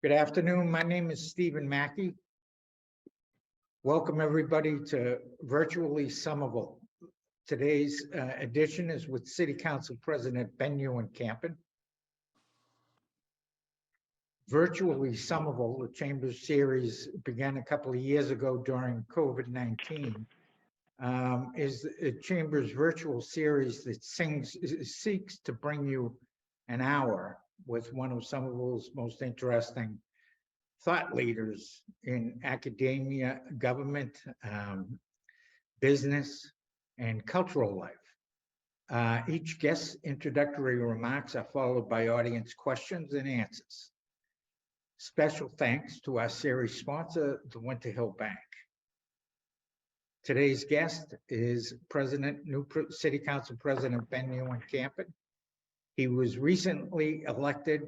Good afternoon. My name is Stephen Mackey. Welcome everybody to Virtually Somerville. Today's edition is with City Council President Ben Ewan-Campen. Virtually Somerville, the Chamber's series began a couple of years ago during COVID-19, is a Chamber's virtual series that seeks to bring you an hour with one of Somerville's most interesting thought leaders in academia, government, business, and cultural life. Each guest's introductory remarks are followed by audience questions and answers. Special thanks to our series sponsor, the Winter Hill Bank. Today's guest is new City Council President Ben Ewan-Campen. He was recently elected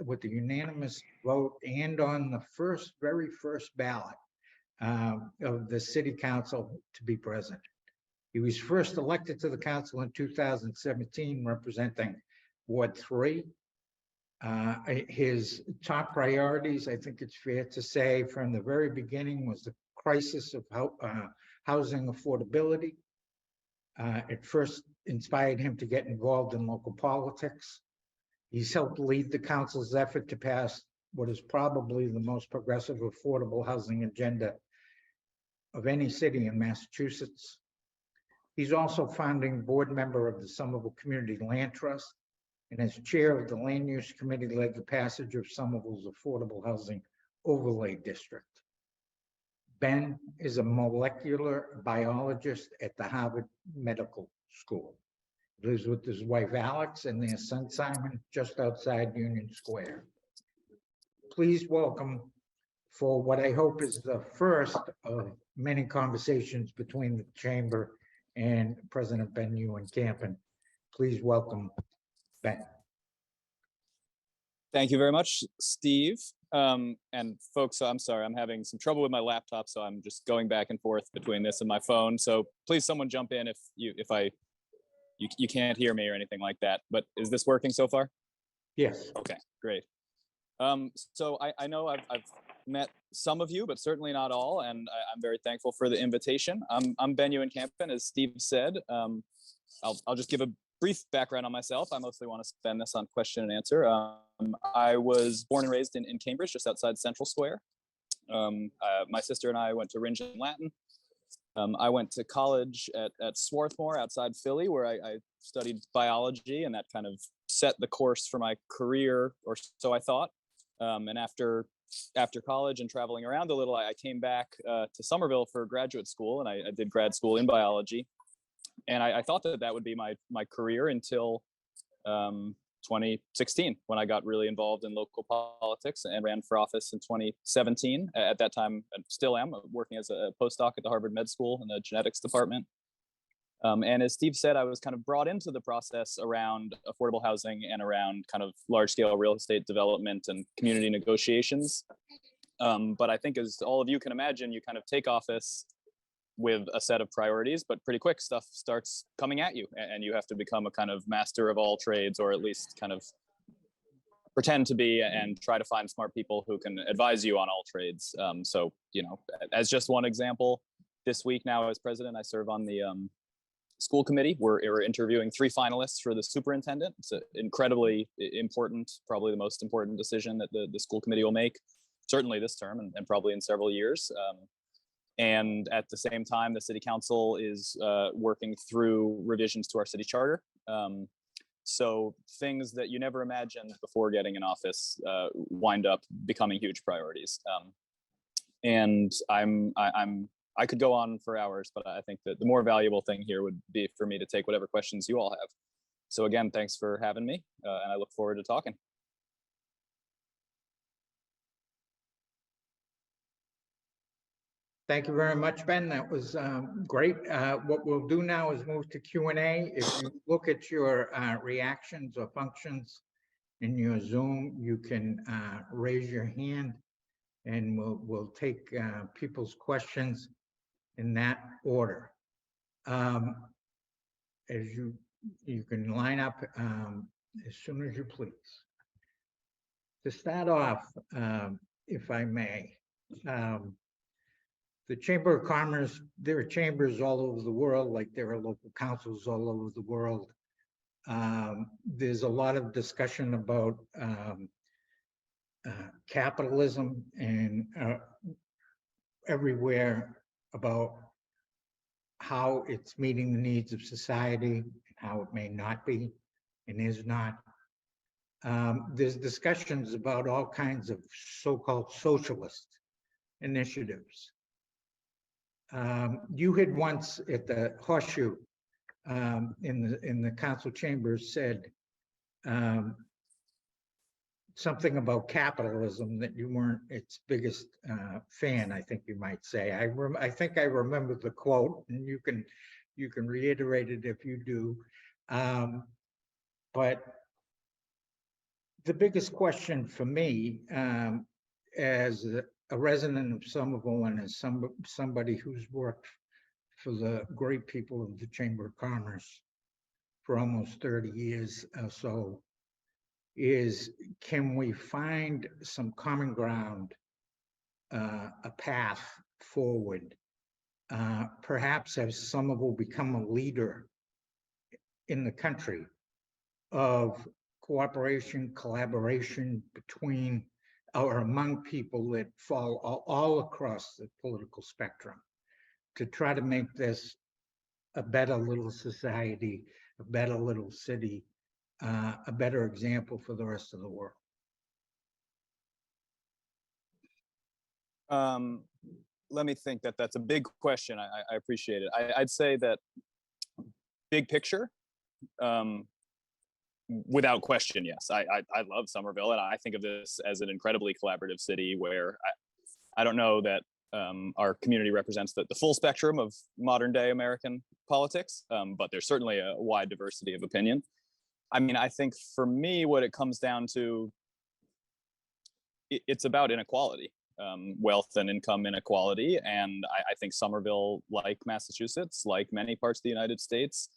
with a unanimous vote and on the very first ballot of the City Council to be president. He was first elected to the council in 2017, representing Ward 3. His top priorities, I think it's fair to say, from the very beginning was the crisis of housing affordability. It first inspired him to get involved in local politics. He's helped lead the council's effort to pass what is probably the most progressive affordable housing agenda of any city in Massachusetts. He's also founding board member of the Somerville Community Land Trust, and as chair of the Land Use Committee, led the passage of Somerville's Affordable Housing Overlay District. Ben is a molecular biologist at the Harvard Medical School. He lives with his wife Alex and their son Simon just outside Union Square. Please welcome, for what I hope is the first of many conversations between the Chamber and President Ben Ewan-Campen. Please welcome Ben. Thank you very much, Steve. And folks, I'm sorry, I'm having some trouble with my laptop, so I'm just going back and forth between this and my phone. So please, someone jump in if you can't hear me or anything like that. But is this working so far? Yes. Okay, great. So I know I've met some of you, but certainly not all, and I'm very thankful for the invitation. I'm Ben Ewan-Campen, as Steve said. I'll just give a brief background on myself. I mostly want to spend this on question and answer. I was born and raised in Cambridge, just outside Central Square. My sister and I went to Ringe and Latin. I went to college at Swarthmore outside Philly, where I studied biology, and that kind of set the course for my career, or so I thought. And after college and traveling around a little, I came back to Somerville for graduate school, and I did grad school in biology. And I thought that would be my career until 2016, when I got really involved in local politics and ran for office in 2017. At that time, I still am working as a postdoc at the Harvard Med School in the genetics department. And as Steve said, I was kind of brought into the process around affordable housing and around kind of large-scale real estate development and community negotiations. But I think, as all of you can imagine, you kind of take office with a set of priorities, but pretty quick stuff starts coming at you, and you have to become a kind of master of all trades, or at least kind of pretend to be, and try to find smart people who can advise you on all trades. So, as just one example, this week now as president, I serve on the school committee. We're interviewing 3 finalists for the superintendent. It's an incredibly important, probably the most important decision that the school committee will make, certainly this term and probably in several years. And at the same time, the city council is working through revisions to our city charter. So things that you never imagined before getting in office wind up becoming huge priorities. And I could go on for hours, but I think that the more valuable thing here would be for me to take whatever questions you all have. So again, thanks for having me, and I look forward to talking. Thank you very much, Ben. That was great. What we'll do now is move to Q&A. If you look at your reactions or functions in your Zoom, you can raise your hand, and we'll take people's questions in that order. As you can line up as soon as you please. To start off, if I may, um, the Chamber of Commerce, there are chambers all over the world, like there are local councils all over the world. There's a lot of discussion about capitalism and everywhere about how it's meeting the needs of society, how it may not be and is not. There's discussions about all kinds of so-called socialist initiatives. You had once at the Horseshoe in the council chambers said something about capitalism that you weren't its biggest fan. I think you might say. I think I remember the quote, and you can reiterate it if you do. But the biggest question for me, as a resident of Somerville and as somebody who's worked for the great people of the Chamber of Commerce for almost 30 years or so, is can we find some common ground, a path forward, perhaps as Somerville become a leader in the country of cooperation, collaboration between or among people that fall all across the political spectrum to try to make this a better little society, a better little city, a better example for the rest of the world. Let me think. That's a big question. I appreciate it. I'd say that big picture, without question, yes. I love Somerville, and I think of this as an incredibly collaborative city where I don't know that our community represents the full spectrum of modern day American politics, but there's certainly a wide diversity of opinion. I mean, I think for me, what it comes down to, it's about inequality, wealth and income inequality. And I think Somerville, like Massachusetts, like many parts of the United States,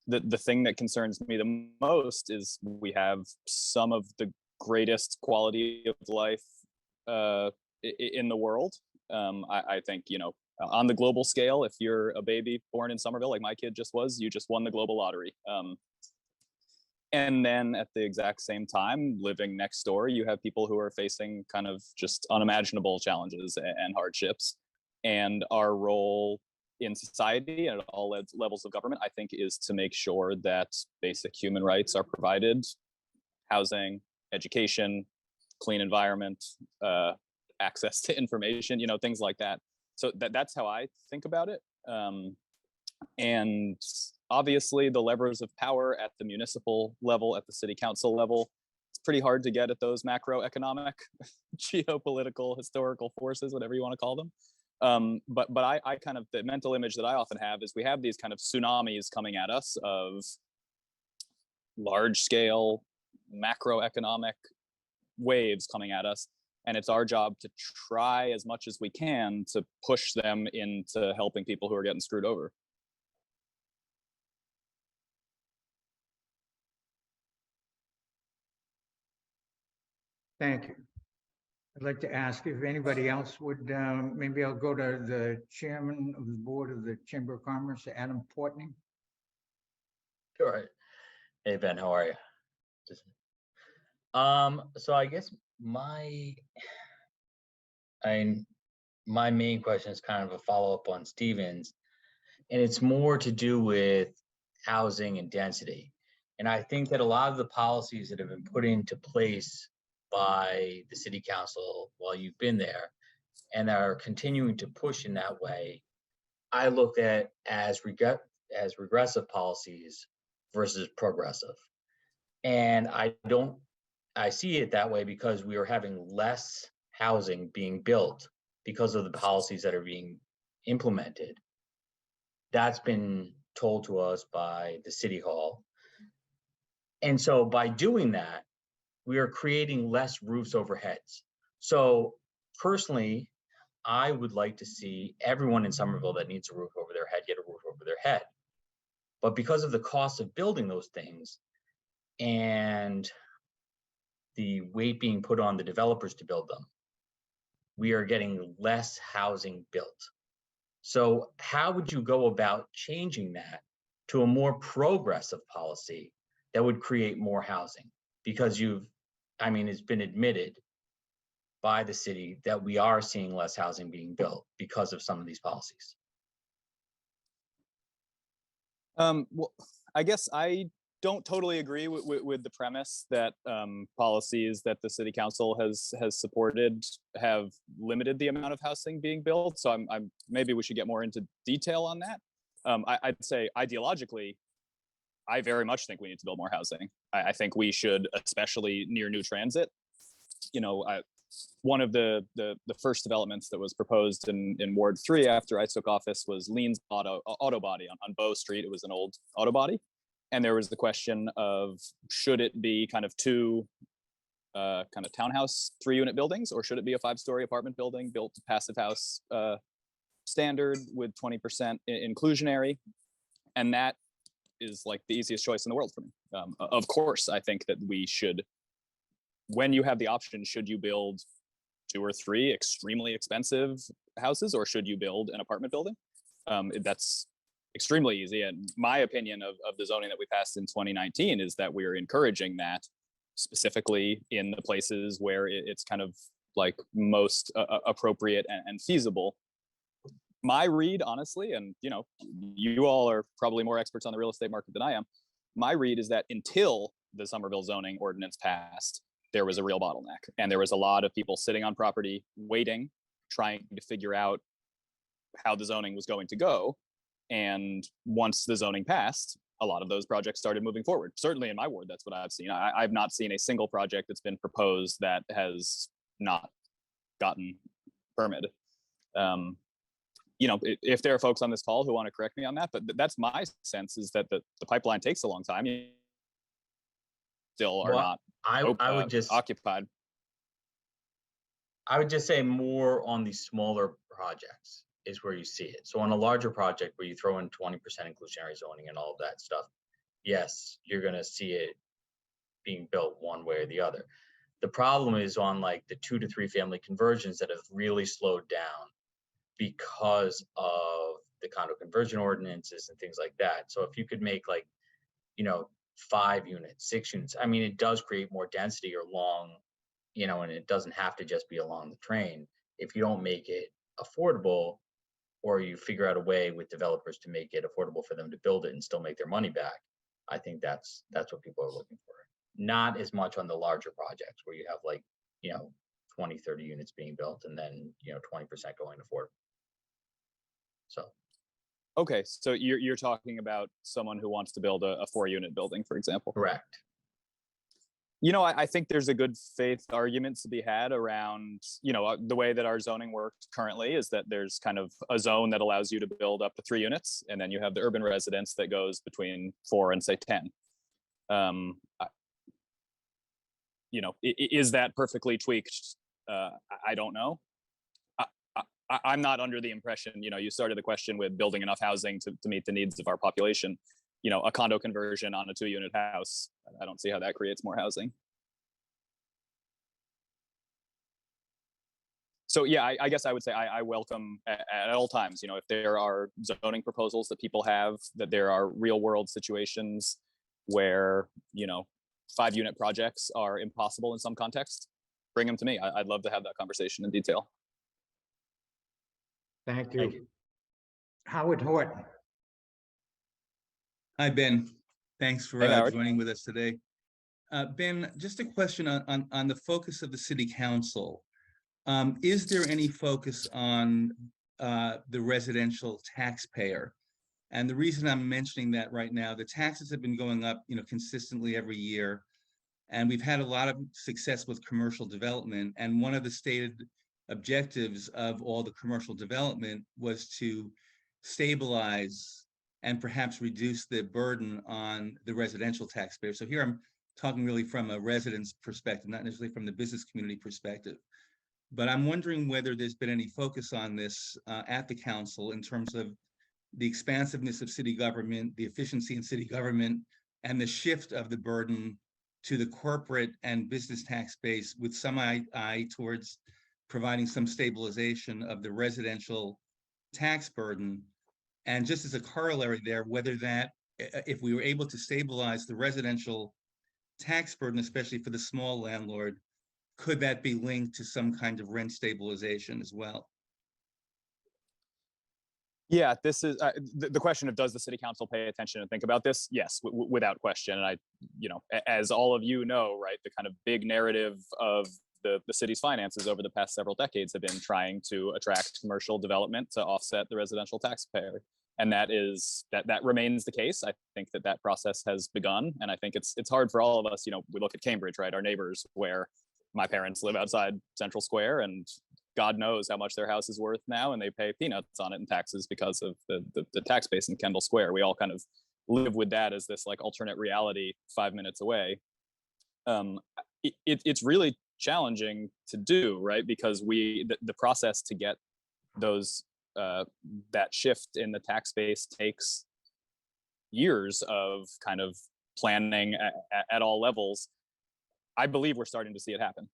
the thing that concerns me the most is we have some of the greatest quality of life in the world. I think, on the global scale, if you're a baby born in Somerville, like my kid just was, you just won the global lottery. And then at the exact same time, living next door, you have people who are facing kind of just unimaginable challenges and hardships. And our role in society and at all levels of government, I think, is to make sure that basic human rights are provided: housing, education, clean environment, access to information, things like that. So that's how I think about it. And obviously the levers of power at the municipal level, at the city council level, it's pretty hard to get at those macroeconomic, geopolitical, historical forces, whatever you want to call them. But I kind of, the mental image that I often have is we have these kind of tsunamis coming at us of large scale macroeconomic waves coming at us. And it's our job to try as much as we can to push them into helping people who are getting screwed over. Thank you. I'd like to ask if anybody else would, maybe I'll go to the chairman of the board of the Chamber of Commerce, Adam Portney. Sure. Hey, Ben, how are you? So I guess my main question is kind of a follow-up on Stephen's, and it's more to do with housing and density. And I think that a lot of the policies that have been put into place by the city council while you've been there and are continuing to push in that way, I look at as regressive policies versus progressive. And I see it that way because we are having less housing being built because of the policies that are being implemented. That's been told to us by the city hall. And so by doing that, we are creating less roofs over heads. So personally, I would like to see everyone in Somerville that needs a roof over their head get a roof over their head. But because of the cost of building those things and the weight being put on the developers to build them, we are getting less housing built. So how would you go about changing that to a more progressive policy that would create more housing? Because it's been admitted by the city that we are seeing less housing being built because of some of these policies. Well, I guess I don't totally agree with the premise that policies that the city council has supported have limited the amount of housing being built. So I'm maybe we should get more into detail on that. I'd say ideologically, I very much think we need to build more housing. I think we should, especially near new transit. One of the first developments that was proposed in Ward 3 after I took office was Lean's auto body on Bow Street. It was an old auto body. And there was the question of, should it be kind of two kind of townhouse 3-unit buildings, or should it be a 5-story apartment building built to passive house standard with 20% inclusionary? And that is like the easiest choice in the world for me. Of course, I think that we should, when you have the option, should you build 2 or 3 extremely expensive houses, or should you build an apartment building? That's extremely easy. And my opinion of the zoning that we passed in 2019 is that we're encouraging that, specifically in the places where it's kind of like most appropriate and feasible. My read, honestly, and you all are probably more experts on the real estate market than I am. My read is that until the Somerville zoning ordinance passed, there was a real bottleneck, and there was a lot of people sitting on property waiting, trying to figure out how the zoning was going to go. And once the zoning passed, a lot of those projects started moving forward. Certainly in my ward, that's what I've seen. I've not seen a single project that's been proposed that has not gotten permitted. If there are folks on this call who want to correct me on that, but that's my sense, is that the pipeline takes a long time. You still are not I would just occupied. I would just say more on the smaller projects is where you see it. So on a larger project where you throw in 20% inclusionary zoning and all of that stuff, yes, you're going to see it being built one way or the other. The problem is on like the 2 to 3 family conversions that have really slowed down because of the condo conversion ordinances and things like that. So if you could make 5 units, 6 units, it does create more density along, and it doesn't have to just be along the train. If you don't make it affordable, or you figure out a way with developers to make it affordable for them to build it and still make their money back, I think that's what people are looking for. Not as much on the larger projects where you have 20, 30 units being built and then 20% going affordable. So okay, so you're talking about someone who wants to build a 4-unit building, for example. Correct. I think there's a good faith argument to be had around, the way that our zoning works currently is that there's kind of a zone that allows you to build up to 3 units, and then you have the urban residence that goes between 4 and say 10. Is that perfectly tweaked? I don't know. I'm not under the impression, you started the question with building enough housing to meet the needs of our population. A condo conversion on a 2-unit house, I don't see how that creates more housing. So yeah, I guess I would say I welcome at all times, if there are zoning proposals that people have, that there are real world situations where, 5-unit projects are impossible in some context, bring them to me. I'd love to have that conversation in detail. Thank you. Thank you. Howard Horton. Hi, Ben. Thanks for Hey, Howard. joining with us today. Ben, just a question on the focus of the city council. Is there any focus on the residential taxpayer? And the reason I'm mentioning that right now, the taxes have been going up, consistently every year. And we've had a lot of success with commercial development. And one of the stated objectives of all the commercial development was to stabilize and perhaps reduce the burden on the residential taxpayer. So here I'm talking really from a resident's perspective, not necessarily from the business community perspective. But I'm wondering whether there's been any focus on this at the council in terms of the expansiveness of city government, the efficiency in city government, and the shift of the burden to the corporate and business tax base with some eye towards providing some stabilization of the residential tax burden. And just as a corollary there, whether that, if we were able to stabilize the residential tax burden, especially for the small landlord, could that be linked to some kind of rent stabilization as well? Yeah, this is the question of, does the city council pay attention and think about this? Yes, without question. And as all of you know, right, the kind of big narrative of the city's finances over the past several decades have been trying to attract commercial development to offset the residential taxpayer. And that remains the case. I think that process has begun. And I think it's hard for all of us. We look at Cambridge, right, our neighbors, where my parents live outside Central Square, and God knows how much their house is worth now, and they pay peanuts on it in taxes because of the tax base in Kendall Square. We all kind of live with that as this like alternate reality 5 minutes away. It's really challenging to do, right? Because the process to get those that shift in the tax base takes years of kind of planning at all levels. I believe we're starting to see it happen.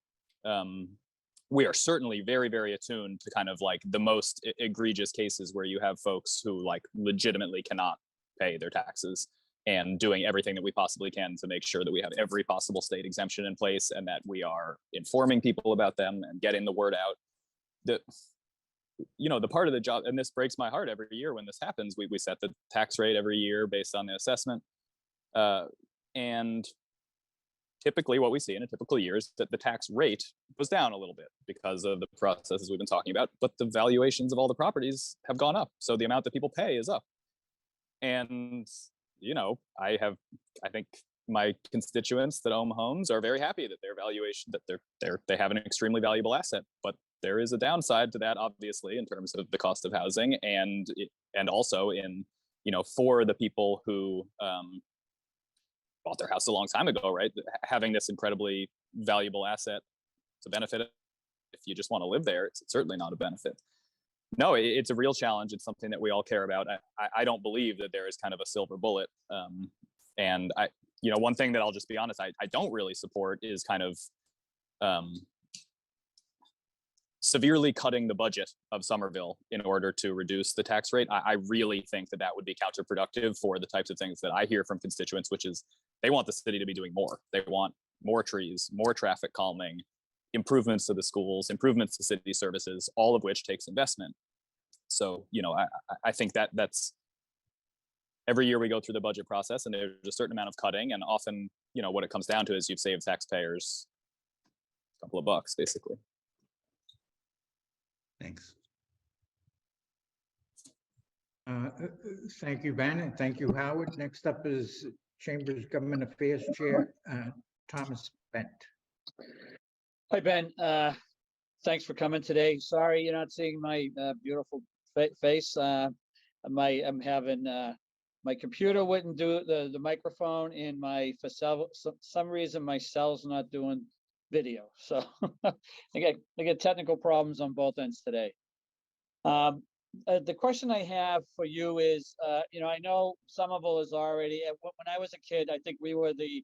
We are certainly very, very attuned to kind of like the most egregious cases where you have folks who like legitimately cannot pay their taxes, and doing everything that we possibly can to make sure that we have every possible state exemption in place, and that we are informing people about them and getting the word out. The part of the job, and this breaks my heart every year when this happens, we set the tax rate every year based on the assessment. And typically what we see in a typical year is that the tax rate goes down a little bit because of the processes we've been talking about, but the valuations of all the properties have gone up. So the amount that people pay is up. And, I think my constituents that own homes are very happy that their valuation, that they have an extremely valuable asset, but there is a downside to that, obviously, in terms of the cost of housing, and also in, for the people who bought their house a long time ago, right? Having this incredibly valuable asset to benefit. If you just want to live there, it's certainly not a benefit. No, it's a real challenge. It's something that we all care about. I don't believe that there is kind of a silver bullet. And one thing that I'll just be honest, I don't really support is kind of severely cutting the budget of Somerville in order to reduce the tax rate. I really think that would be counterproductive for the types of things that I hear from constituents, which is they want the city to be doing more. They want more trees, more traffic calming, improvements to the schools, improvements to city services, all of which takes investment. So, I think that's every year we go through the budget process, and there's a certain amount of cutting, and often, what it comes down to is you've saved taxpayers a couple of bucks, basically. Thanks. Thank you, Ben, and thank you, Howard. Next up is Chambers Government Affairs Chair, Thomas Bent. Hi, Ben. Thanks for coming today. Sorry you're not seeing my beautiful face. I'm having my computer wouldn't do the microphone, and for some reason my cell's not doing video. So I get technical problems on both ends today. The question I have for you is, I know Somerville is already, when I was a kid, I think we were the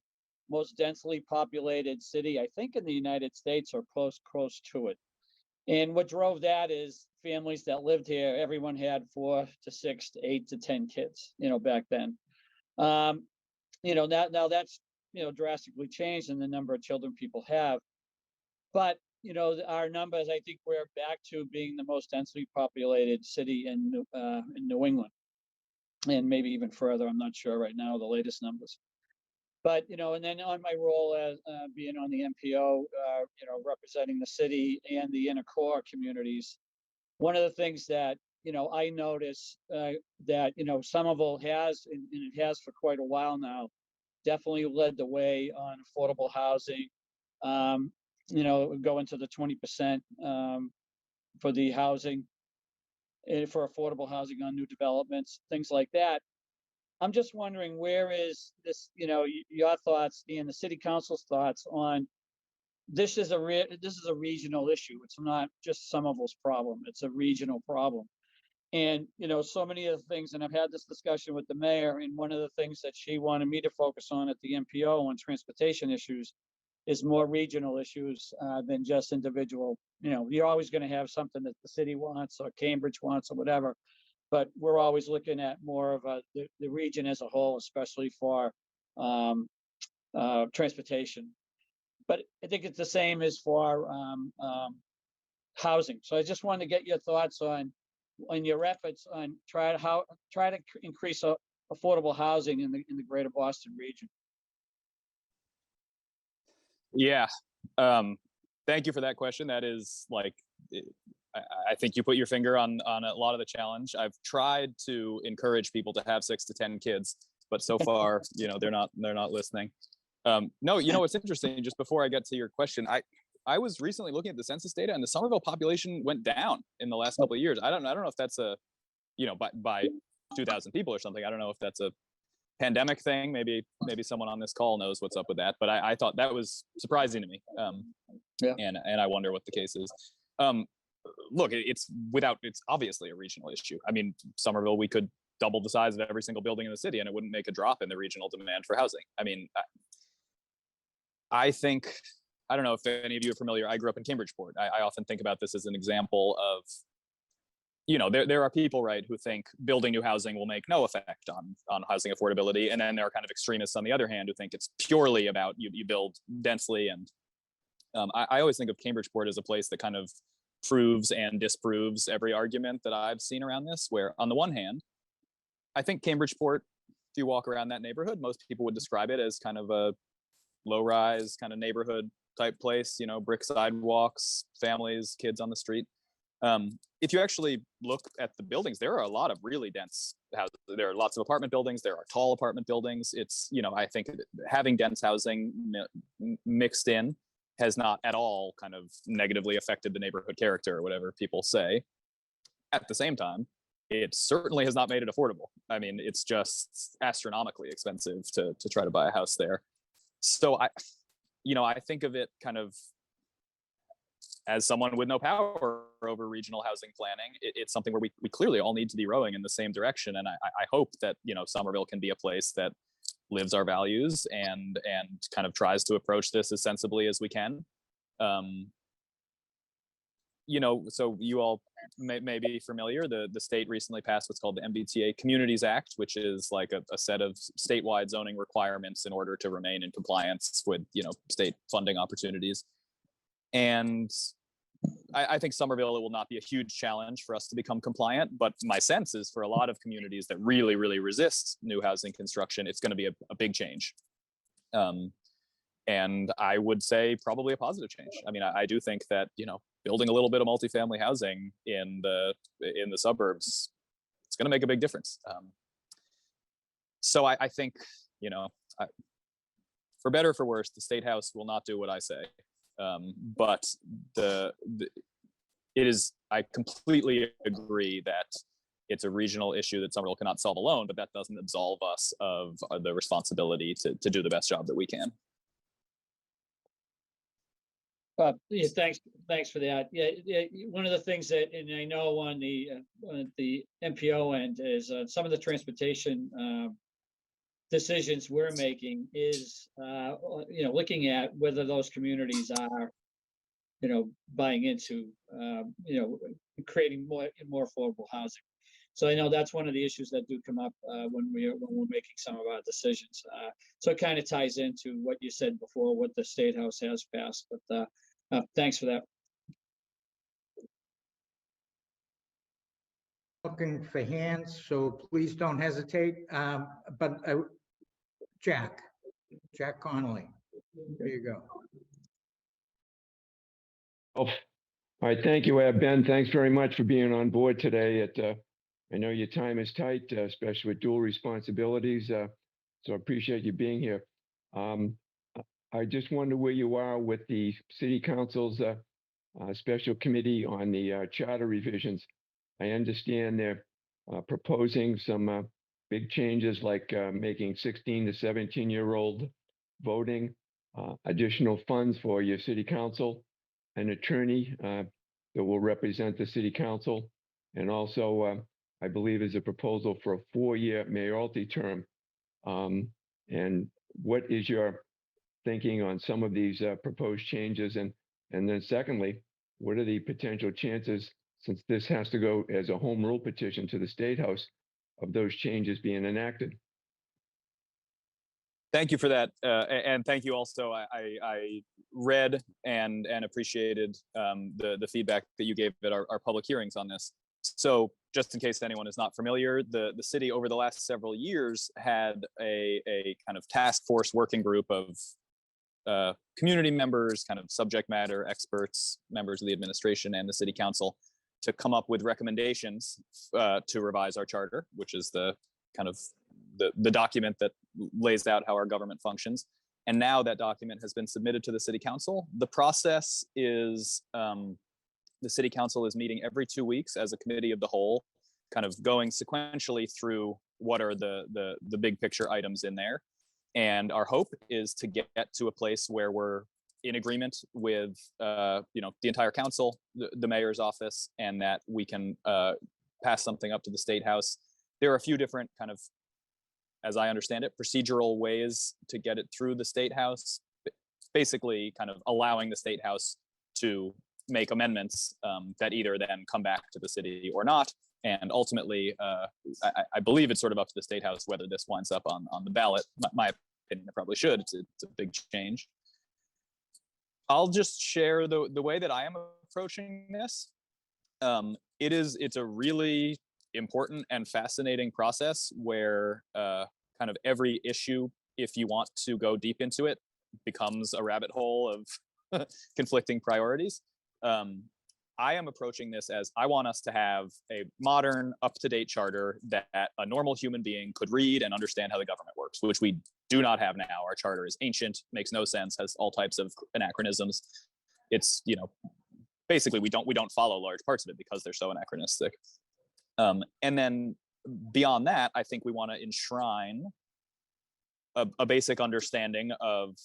most densely populated city, I think, in the United States, or close to it. And what drove that is families that lived here, everyone had 4 to 6 to 8 to 10 kids, back then. Now that's, drastically changed in the number of children people have. But, our numbers, I think we're back to being the most densely populated city in New England, and maybe even further. I'm not sure right now, the latest numbers. But, and then on my role as being on the MPO, representing the city and the inner core communities, one of the things that, I notice that, Somerville has, and it has for quite a while now, definitely led the way on affordable housing, go into the 20% for the housing, for affordable housing on new developments, things like that. I'm just wondering, where is this, your thoughts and the city council's thoughts on this is a regional issue. It's not just Somerville's problem. It's a regional problem. And, so many of the things, and I've had this discussion with the mayor, and one of the things that she wanted me to focus on at the MPO on transportation issues is more regional issues than just individual. You're always going to have something that the city wants or Cambridge wants or whatever, but we're always looking at more of the region as a whole, especially for transportation. But I think it's the same as for housing. So I just wanted to get your thoughts on your efforts on try to increase affordable housing in the greater Boston region. Yeah. Thank you for that question. That is like, I think you put your finger on a lot of the challenge. I've tried to encourage people to have 6 to 10 kids, but so far, they're not listening. No, it's interesting. Just before I get to your question, I was recently looking at the census data, and the Somerville population went down in the last couple of years. I don't know if that's by 2,000 people or something. I don't know if that's a pandemic thing. Maybe someone on this call knows what's up with that. But I thought that was surprising to me. Yeah. And I wonder what the case is. Look, it's obviously a regional issue. I mean, Somerville, we could double the size of every single building in the city, and it wouldn't make a drop in the regional demand for housing. I mean, I think, I don't know if any of you are familiar. I grew up in Cambridgeport. I often think about this as an example of, there are people, right, who think building new housing will make no effect on housing affordability. And then there are kind of extremists on the other hand who think it's purely about you build densely. And I always think of Cambridgeport as a place that kind of proves and disproves every argument that I've seen around this, where on the one hand, I think Cambridgeport, if you walk around that neighborhood, most people would describe it as kind of a low-rise kind of neighborhood type place, brick sidewalks, families, kids on the street. If you actually look at the buildings, there are a lot of really dense houses. There are lots of apartment buildings. There are tall apartment buildings. It's, I think having dense housing mixed in has not at all kind of negatively affected the neighborhood character or whatever people say. At the same time, it certainly has not made it affordable. I mean, it's just astronomically expensive to try to buy a house there. So I think of it kind of as someone with no power over regional housing planning. It's something where we clearly all need to be rowing in the same direction. And I hope that, Somerville can be a place that lives our values and kind of tries to approach this as sensibly as we can. So you all may be familiar, the state recently passed what's called the MBTA Communities Act, which is like a set of statewide zoning requirements in order to remain in compliance with, state funding opportunities. And I think Somerville, it will not be a huge challenge for us to become compliant, but my sense is for a lot of communities that really, really resist new housing construction, it's going to be a big change. And I would say probably a positive change. I mean, I do think that, building a little bit of multifamily housing in the suburbs, it's going to make a big difference. So I think, for better or for worse, the State House will not do what I say. But I completely agree that it's a regional issue that Somerville cannot solve alone, but that doesn't absolve us of the responsibility to do the best job that we can. Yeah, thanks for that. Yeah, one of the things that, and I know on the MPO end is some of the transportation decisions we're making is, looking at whether those communities are, buying into, creating more affordable housing. So I know that's one of the issues that do come up when we're making some of our decisions. So it kind of ties into what you said before, what the State House has passed. But thanks for that. Looking for hands, so please don't hesitate. But Jack Connolly, there you go. Oh, all right. Thank you, Ben. Thanks very much for being on board today. I know your time is tight, especially with dual responsibilities. So I appreciate you being here. I just wonder where you are with the City Council's special committee on the charter revisions. I understand they're proposing some big changes like making 16 to 17-year-old voting, additional funds for your city council, an attorney that will represent the city council, and also I believe, is a proposal for a 4-year mayoralty term. And what is your thinking on some of these proposed changes? And then secondly, what are the potential chances, since this has to go as a home rule petition to the State House, of those changes being enacted? Thank you for that, and thank you also. I read and appreciated the feedback that you gave at our public hearings on this. So, just in case anyone is not familiar, the city over the last several years had a kind of task force working group of community members, kind of subject matter experts, members of the administration and the city council, to come up with recommendations to revise our charter, which is the kind of the document that lays out how our government functions. And now that document has been submitted to the city council. The process is the city council is meeting every 2 weeks as a committee of the whole, kind of going sequentially through what are the big picture items in there. And our hope is to get to a place where we're in agreement with the entire council, the mayor's office, and that we can pass something up to the State House. There are a few different kind of, as I understand it, procedural ways to get it through the State House, basically kind of allowing the State House to make amendments that either then come back to the city or not. And ultimately, I believe it's sort of up to the State House whether this winds up on the ballot. My opinion, it probably should. It's a big change. I'll just share the way that I am approaching this. It's a really important and fascinating process where kind of every issue, if you want to go deep into it, becomes a rabbit hole of conflicting priorities. I am approaching this as I want us to have a modern, up-to-date charter that a normal human being could read and understand how the government works, which we do not have now. Our charter is ancient, makes no sense, has all types of anachronisms. It's, basically we don't follow large parts of it because they're so anachronistic. And then beyond that, I think we want to enshrine a basic understanding of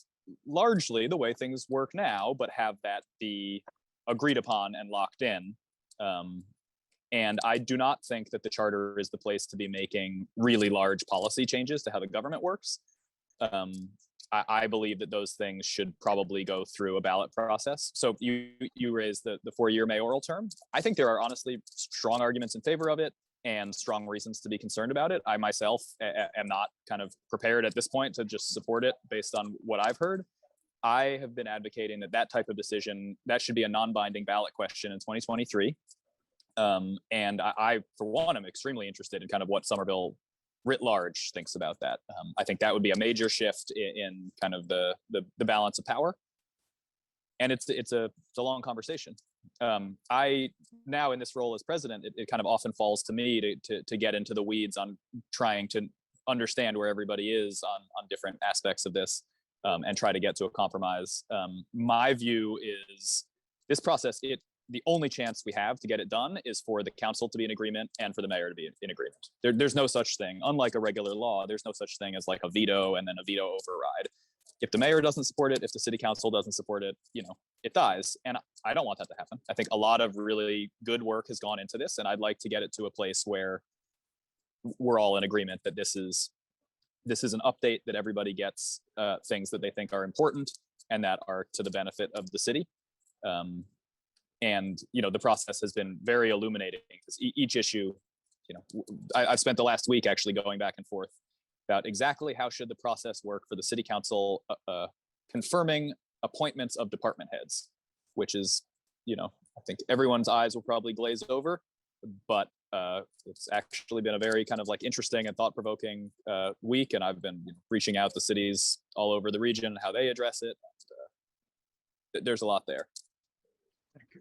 largely the way things work now, but have that be agreed upon and locked in. And I do not think that the charter is the place to be making really large policy changes to how the government works. I believe that those things should probably go through a ballot process. So you raised the 4-year mayoral term. I think there are honestly strong arguments in favor of it and strong reasons to be concerned about it. I myself am not kind of prepared at this point to just support it based on what I've heard. I have been advocating that type of decision, that should be a non-binding ballot question in 2023. And I, for one, am extremely interested in kind of what Somerville writ large thinks about that. I think that would be a major shift in kind of the balance of power. And it's a long conversation. I now in this role as president, it kind of often falls to me to get into the weeds on trying to understand where everybody is on different aspects of this. And try to get to a compromise. My view is this process, the only chance we have to get it done is for the council to be in agreement and for the mayor to be in agreement. There's no such thing. Unlike a regular law, there's no such thing as like a veto and then a veto override. If the mayor doesn't support it, if the city council doesn't support it, it dies. And I don't want that to happen. I think a lot of really good work has gone into this, and I'd like to get it to a place where we're all in agreement that this is an update, that everybody gets things that they think are important and that are to the benefit of the city. And the process has been very illuminating because each issue, I've spent the last week actually going back and forth about exactly how should the process work for the city council confirming appointments of department heads, which is, I think everyone's eyes will probably glaze over, but it's actually been a very kind of like interesting and thought-provoking week, and I've been reaching out to cities all over the region, how they address it. There's a lot there.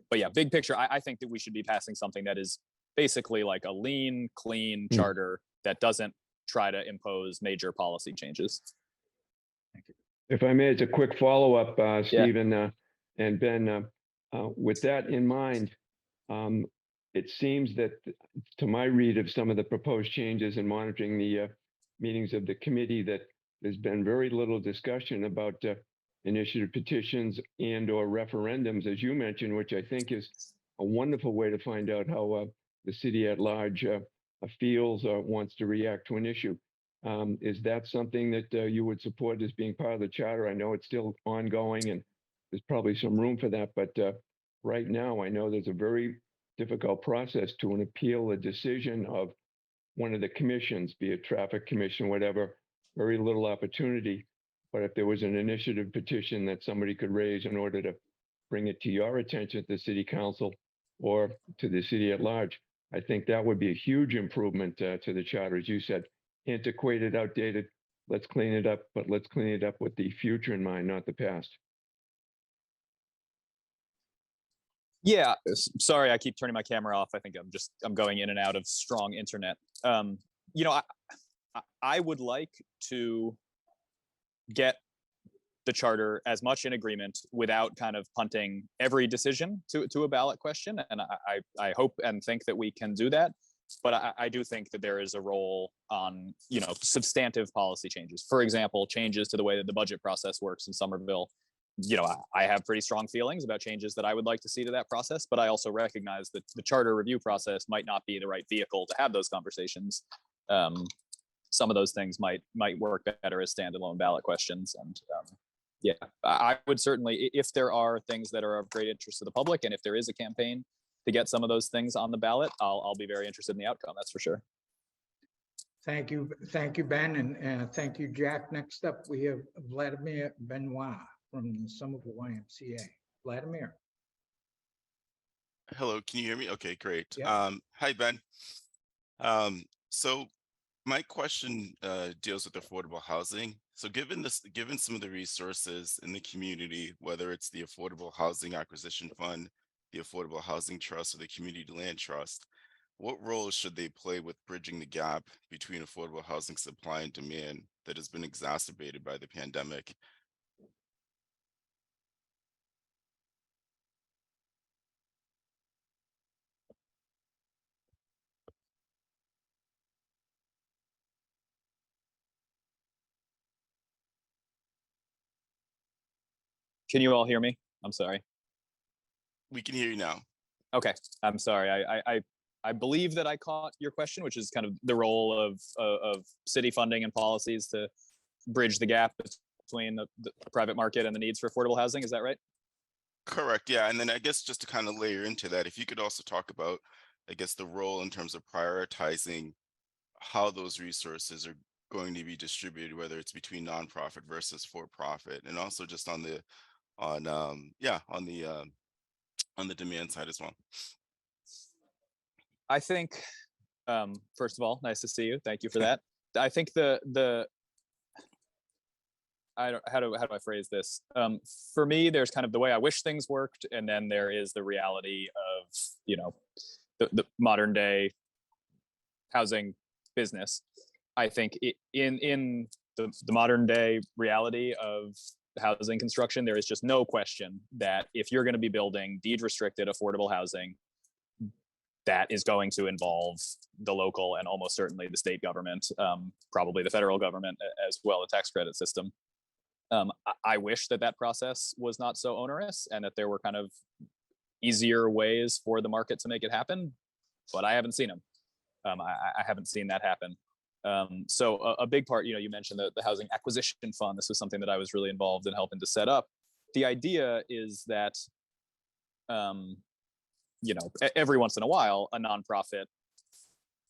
But yeah, big picture, I think that we should be passing something that is basically like a lean, clean charter that doesn't try to impose major policy changes. Thank you. If I may, it's a quick follow-up, Stephen and Ben. With that in mind, it seems that, to my read of some of the proposed changes and monitoring the meetings of the committee, that there's been very little discussion about initiative petitions and/or referendums, as you mentioned, which I think is a wonderful way to find out how the city at large feels or wants to react to an issue. Is that something that you would support as being part of the charter? I know it's still ongoing and there's probably some room for that, but right now I know there's a very difficult process to an appeal a decision of one of the commissions, be it traffic commission, whatever, very little opportunity. But if there was an initiative petition that somebody could raise in order to bring it to your attention at the city council or to the city at large, I think that would be a huge improvement to the charter. As you said, antiquated, outdated, let's clean it up, but let's clean it up with the future in mind, not the past. Yeah, sorry, I keep turning my camera off. I think I'm going in and out of strong internet. You know, I would like to get the charter as much in agreement without kind of punting every decision to a ballot question, and I hope and think that we can do that. But I do think that there is a role on, you know, substantive policy changes. For example, changes to the way that the budget process works in Somerville. You know, I have pretty strong feelings about changes that I would like to see to that process, but I also recognize that the charter review process might not be the right vehicle to have those conversations. Some of those things might work better as standalone ballot questions. And yeah, I would certainly, if there are things that are of great interest to the public, and if there is a campaign to get some of those things on the ballot, I'll be very interested in the outcome. That's for sure. Thank you, Ben, and thank you, Jack. Next up, we have Vladimir Benoit from the Somerville YMCA. Vladimir. Hello, can you hear me? Okay, great. Yeah. Hi, Ben. So my question deals with affordable housing. So given some of the resources in the community, whether it's the Affordable Housing Acquisition Fund, the Affordable Housing Trust, or the Community Land Trust, what role should they play with bridging the gap between affordable housing supply and demand that has been exacerbated by the pandemic? Can you all hear me? I'm sorry. We can hear you now. Okay, I'm sorry. I believe that I caught your question, which is kind of the role of city funding and policies to bridge the gap between the private market and the needs for affordable housing. Is that right? Correct. Yeah. And then I guess just to kind of layer into that, if you could also talk about, I guess, the role in terms of prioritizing how those resources are going to be distributed, whether it's between nonprofit versus for profit, and also just on the demand side as well. I think, first of all, nice to see you. Thank you for that. I think how do I phrase this? For me, there's kind of the way I wish things worked, and then there is the reality of, you know, the modern day housing business. I think in the modern day reality of housing construction, there is just no question that if you're going to be building deed restricted affordable housing, that is going to involve the local and almost certainly the state government, probably the federal government as well, the tax credit system. I wish that process was not so onerous and that there were kind of easier ways for the market to make it happen, but I haven't seen them. I haven't seen that happen. So a big part, you know, you mentioned the Housing Acquisition Fund. This was something that I was really involved in helping to set up. The idea is that, you know, every once in a while, a nonprofit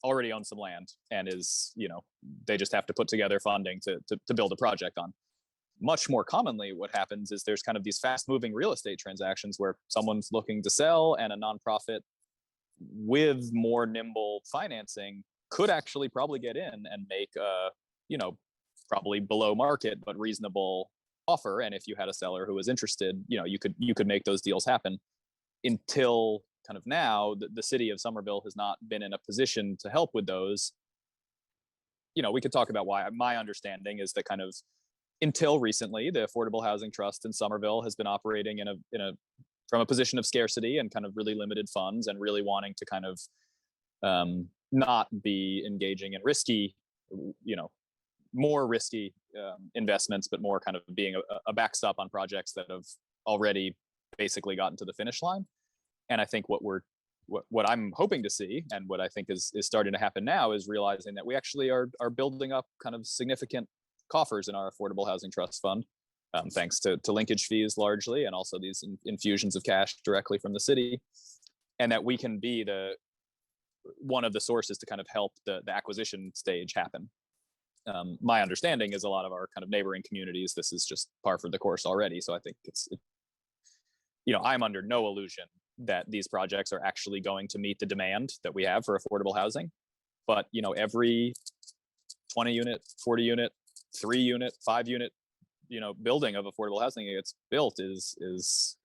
already owns some land and is, you know, they just have to put together funding to build a project on. Much more commonly, what happens is there's kind of these fast-moving real estate transactions where someone's looking to sell, and a nonprofit with more nimble financing could actually probably get in and make a, you know, probably below market but reasonable offer. And if you had a seller who was interested, you know, you could make those deals happen. Until kind of now, the city of Somerville has not been in a position to help with those. You know, we could talk about why. My understanding is that kind of until recently, the Affordable Housing Trust in Somerville has been operating from a position of scarcity and kind of really limited funds, and really wanting to kind of not be engaging in risky, you know, more risky investments, but more kind of being a backstop on projects that have already basically gotten to the finish line. And I think what what I'm hoping to see, and what I think is starting to happen now, is realizing that we actually are building up kind of significant coffers in our affordable housing trust fund, thanks to linkage fees largely, and also these infusions of cash directly from the city, and that we can be one of the sources to kind of help the acquisition stage happen. My understanding is a lot of our kind of neighboring communities, this is just par for the course already. So I think I'm under no illusion that these projects are actually going to meet the demand that we have for affordable housing. But, every 20 unit, 40 unit, 3 unit, 5 unit, building of affordable housing that gets built is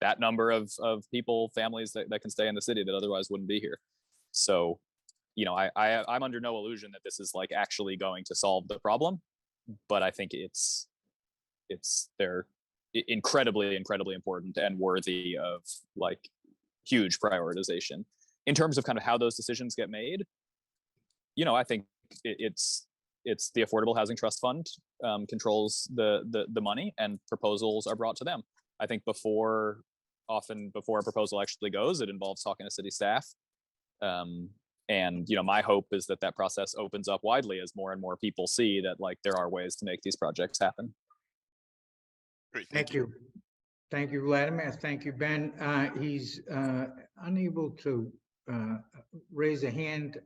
that number of people, families that can stay in the city that otherwise wouldn't be here. So, I'm under no illusion that this is like actually going to solve the problem, but I think they're incredibly important and worthy of like huge prioritization. In terms of kind of how those decisions get made, I think it's the Affordable Housing Trust Fund controls the money, and proposals are brought to them. I think before a proposal actually goes, it involves talking to city staff. And my hope is that process opens up widely as more and more people see that like there are ways to make these projects happen. Great, Thank you. Thank you, Vladimir. Thank you, Ben. He's unable to raise a hand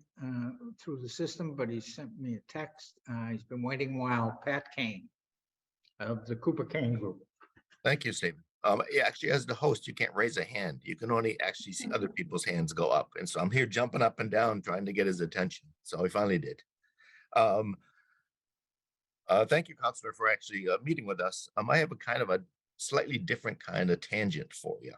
through the system, but he sent me a text. He's been waiting while Pat Kane of the Cooper Kane Group. Thank you, Stephen. Yeah, actually, as the host, you can't raise a hand. You can only actually see other people's hands go up. And so I'm here jumping up and down trying to get his attention. So he finally did. Thank you, Counselor, for actually meeting with us. I have a kind of a slightly different kind of tangent for you.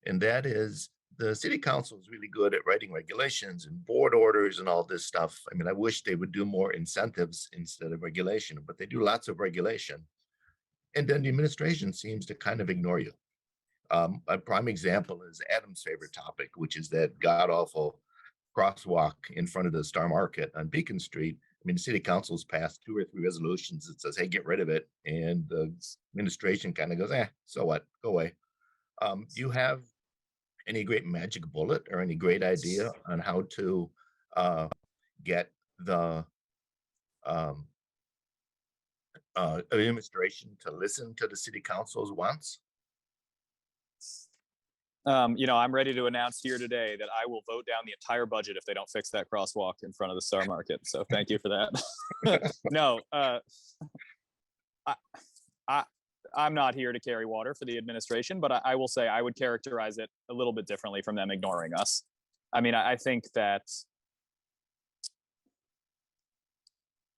And that is the city council is really good at writing regulations and board orders and all this stuff. I mean, I wish they would do more incentives instead of regulation, but they do lots of regulation. And then the administration seems to kind of ignore you. A prime example is Adam's favorite topic, which is that god-awful crosswalk in front of the Star Market on Beacon Street. I mean, the city council's passed 2 or 3 resolutions that says, hey, get rid of it. And the administration kind of goes, so what? Go away. Do you have any great magic bullet or any great idea on how to get the administration to listen to the city council's wants? I'm ready to announce here today that I will vote down the entire budget if they don't fix that crosswalk in front of the Star Market. So thank you for that. No, I'm not here to carry water for the administration, but I will say I would characterize it a little bit differently from them ignoring us. I mean, I think that,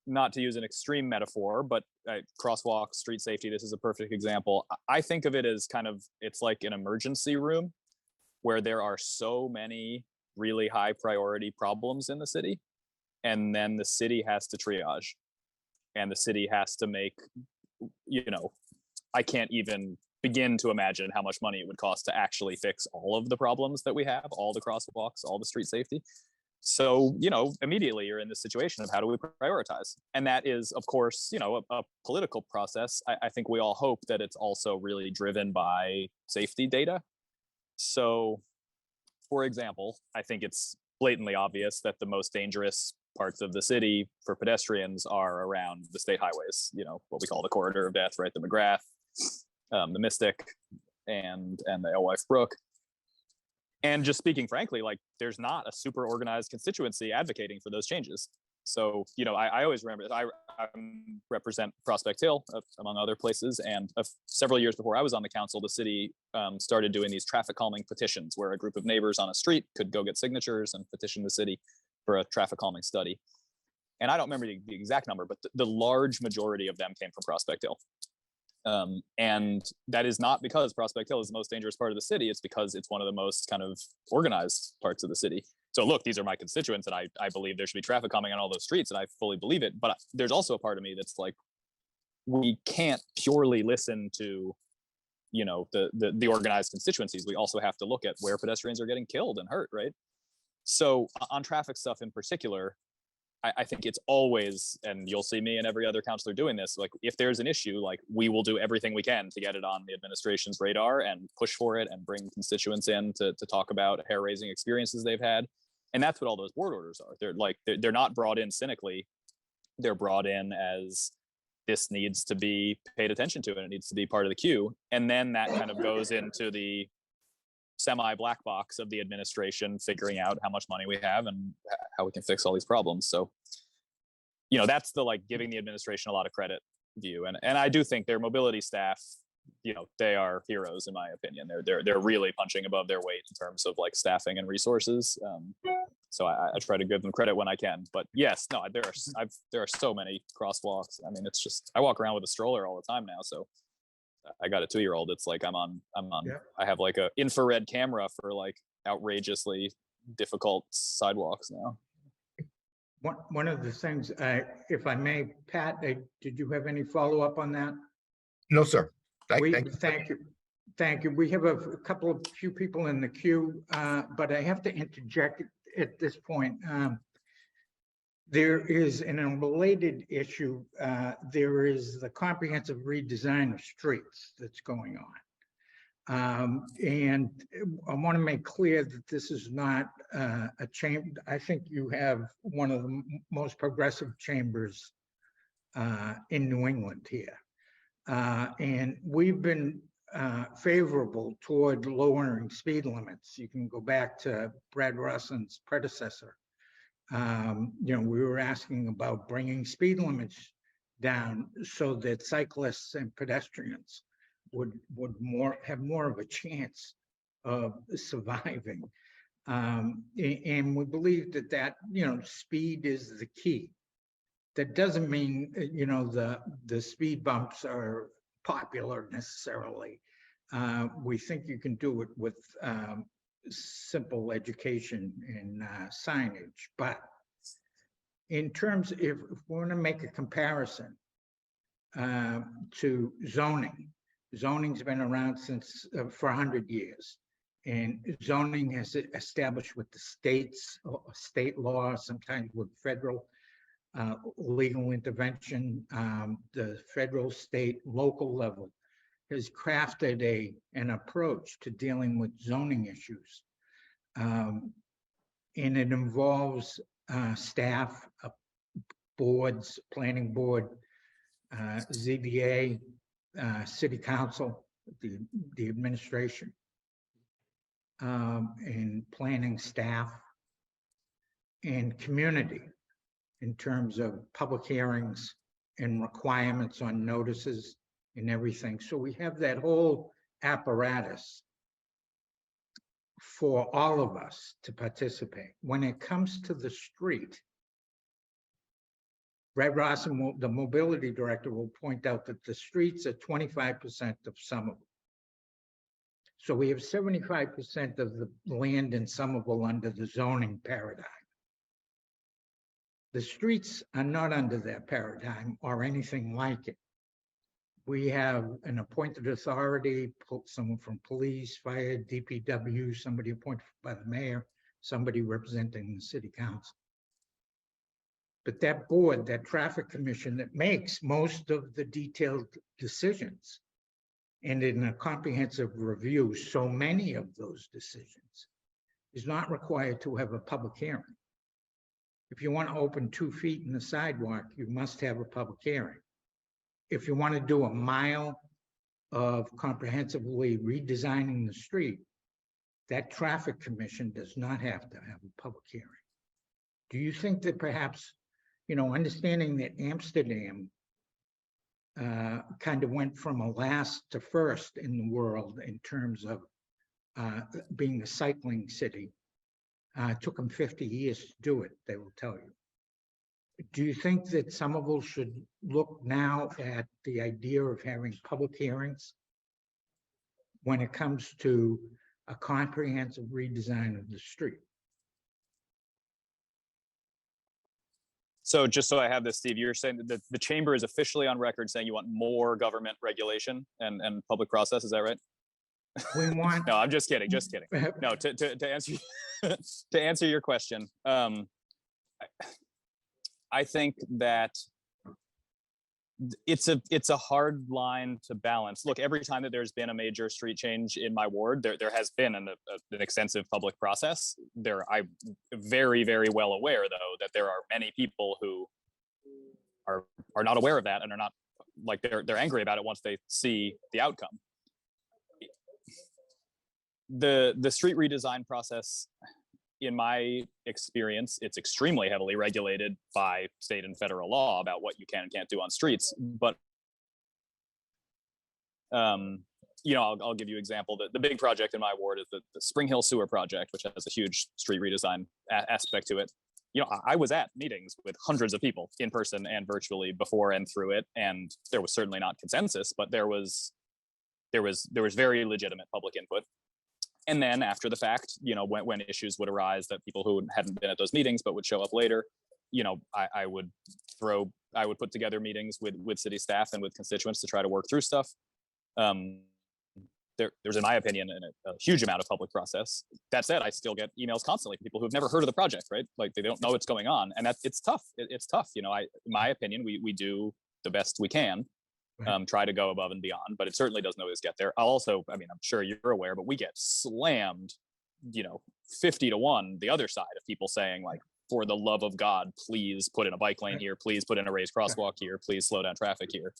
not to use an extreme metaphor, but crosswalk, street safety, this is a perfect example. I think of it as kind of, it's like an emergency room where there are so many really high priority problems in the city. And then the city has to triage, and the city has to make, I can't even begin to imagine how much money it would cost to actually fix all of the problems that we have, all the crosswalks, all the street safety. So, immediately you're in this situation of how do we prioritize? And that is, of course, a political process. I think we all hope that it's also really driven by safety data. So, for example, I think it's blatantly obvious that the most dangerous parts of the city for pedestrians are around the state highways, what we call the corridor of death, right? The McGrath, the Mystic, and the Alewife Brook. And just speaking frankly, like there's not a super organized constituency advocating for those changes. So, I always remember that I represent Prospect Hill, among other places. And several years before I was on the council, the city started doing these traffic calming petitions where a group of neighbors on a street could go get signatures and petition the city for a traffic calming study. And I don't remember the exact number, but the large majority of them came from Prospect Hill. And that is not because Prospect Hill is the most dangerous part of the city. It's because it's one of the most kind of organized parts of the city. So look, these are my constituents, and I believe there should be traffic calming on all those streets, and I fully believe it. But there's also a part of me that's like, we can't purely listen to, the organized constituencies. We also have to look at where pedestrians are getting killed and hurt, right? So on traffic stuff in particular, I think it's always, and you'll see me and every other counselor doing this, like if there's an issue, like we will do everything we can to get it on the administration's radar and push for it and bring constituents in to talk about hair-raising experiences they've had. And that's what all those board orders are. They're not brought in cynically. They're brought in as this needs to be paid attention to and it needs to be part of the queue. And then that kind of goes into the semi-black box of the administration, figuring out how much money we have and how we can fix all these problems. So, that's the like giving the administration a lot of credit view. And I do think their mobility staff, they are heroes in my opinion. They're really punching above their weight in terms of like staffing and resources. So I try to give them credit when I can. But yes, no, there are so many crosswalks. I mean, it's just I walk around with a stroller all the time now. So I got a 2-year-old. It's like I'm on. Yeah. I have like a infrared camera for like outrageously difficult sidewalks now. One of the things, if I may, Pat, did you have any follow-up on that? No, sir. Thank you. Thank you. We have a few people in the queue, but I have to interject at this point. There is, in a related issue, there is the comprehensive redesign of streets that's going on. And I want to make clear that this is not a chamber. I think you have one of the most progressive chambers in New England here. And we've been favorable toward lowering speed limits. You can go back to Brad Rosson's predecessor. We were asking about bringing speed limits down so that cyclists and pedestrians would have more of a chance of surviving. And we believe that speed is the key. That doesn't mean the speed bumps are popular necessarily. We think you can do it with simple education and signage. But in terms, if we want to make a comparison to zoning's been around since for 100 years. And zoning has established with the state law, sometimes with federal legal intervention, the federal, state, local level has crafted an approach to dealing with zoning issues. And it involves staff, boards, planning board, ZBA, city council, the administration, and planning staff, and community in terms of public hearings and requirements on notices and everything. So we have that whole apparatus for all of us to participate. When it comes to the street, Brad Rosson, the mobility director, will point out that the streets are 25% of Somerville. So we have 75% of the land in Somerville under the zoning paradigm. The streets are not under that paradigm or anything like it. We have an appointed authority, someone from police, fire, DPW, somebody appointed by the mayor, somebody representing the city council. But that board, that traffic commission that makes most of the detailed decisions, and in a comprehensive review, so many of those decisions, is not required to have a public hearing. If you want to open 2 feet in the sidewalk, you must have a public hearing. If you want to do a mile of comprehensively redesigning the street, that traffic commission does not have to have a public hearing. Do you think that perhaps, understanding that Amsterdam kind of went from a last to first in the world in terms of being a cycling city, took them 50 years to do it, they will tell you. Do you think that Somerville should look now at the idea of having public hearings when it comes to a comprehensive redesign of the street? So just so I have this, Steve, you're saying that the chamber is officially on record saying you want more government regulation and public process. Is that right? We want. No, I'm just kidding. Just kidding. No, to answer to answer your question, I think that it's a hard line to balance. Look, every time that there's been a major street change in my ward, there has been an extensive public process. I'm very, very well aware, though, that there are many people who are not aware of that and are not, like, they're angry about it once they see the outcome. The street redesign process, in my experience, it's extremely heavily regulated by state and federal law about what you can and can't do on streets. But, I'll give you an example. The big project in my ward is the Spring Hill Sewer Project, which has a huge street redesign aspect to it. I was at meetings with hundreds of people in person and virtually before and through it, and there was certainly not consensus, but there was very legitimate public input. And then after the fact, when issues would arise that people who hadn't been at those meetings but would show up later, I would put together meetings with city staff and with constituents to try to work through stuff. There's, in my opinion, a huge amount of public process. That said, I still get emails constantly from people who've never heard of the project, right? Like, they don't know what's going on, and it's tough. It's tough. In my opinion, we do the best we can. Try to go above and beyond, but it certainly doesn't always get there. I'm sure you're aware, but we get slammed, 50-1 the other side of people saying, like, for the love of God, please put in a bike lane here, please put in a raised crosswalk here, please slow down traffic here.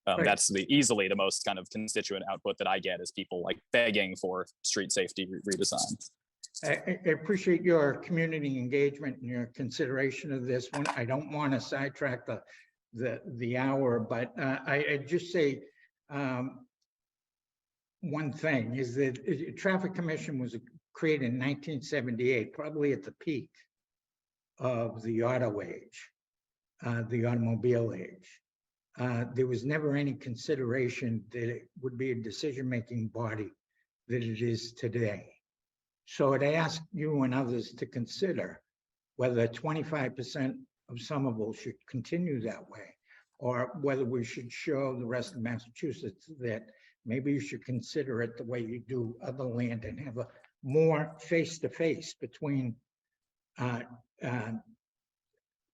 That's easily the most kind of constituent output that I get, is people like begging for street safety redesign. I appreciate your community engagement and your consideration of this one. I don't want to sidetrack the hour, but I just say one thing is that the Traffic Commission was created in 1978, probably at the peak of the auto age, the automobile age. There was never any consideration that it would be a decision-making body that it is today. So I'd ask you and others to consider whether 25% of Somerville should continue that way, or whether we should show the rest of Massachusetts that maybe you should consider it the way you do other land and have a more face-to-face between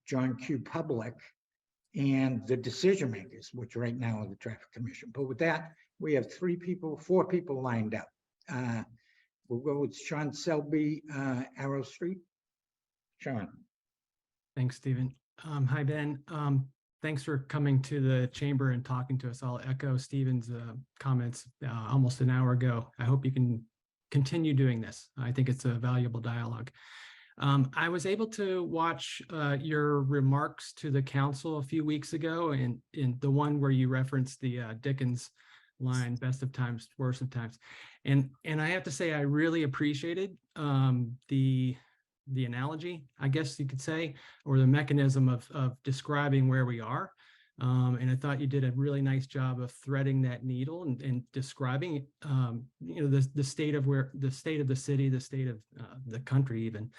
John Q. Public and the decision makers, which right now are the Traffic Commission. But with that, we have four people lined up. We'll go with Sean Selby, Arrow Street. Sean. Thanks, Stephen. Hi, Ben. Thanks for coming to the chamber and talking to us. I'll echo Stephen's comments almost an hour ago. I hope you can continue doing this. I think it's a valuable dialogue. I was able to watch your remarks to the council a few weeks ago, and in the one where you referenced the Dickens line, best of times, worst of times. And I have to say, I really appreciated the analogy, I guess you could say, or the mechanism of describing where we are. And I thought you did a really nice job of threading that needle and describing, the state of the city, the state of the country even.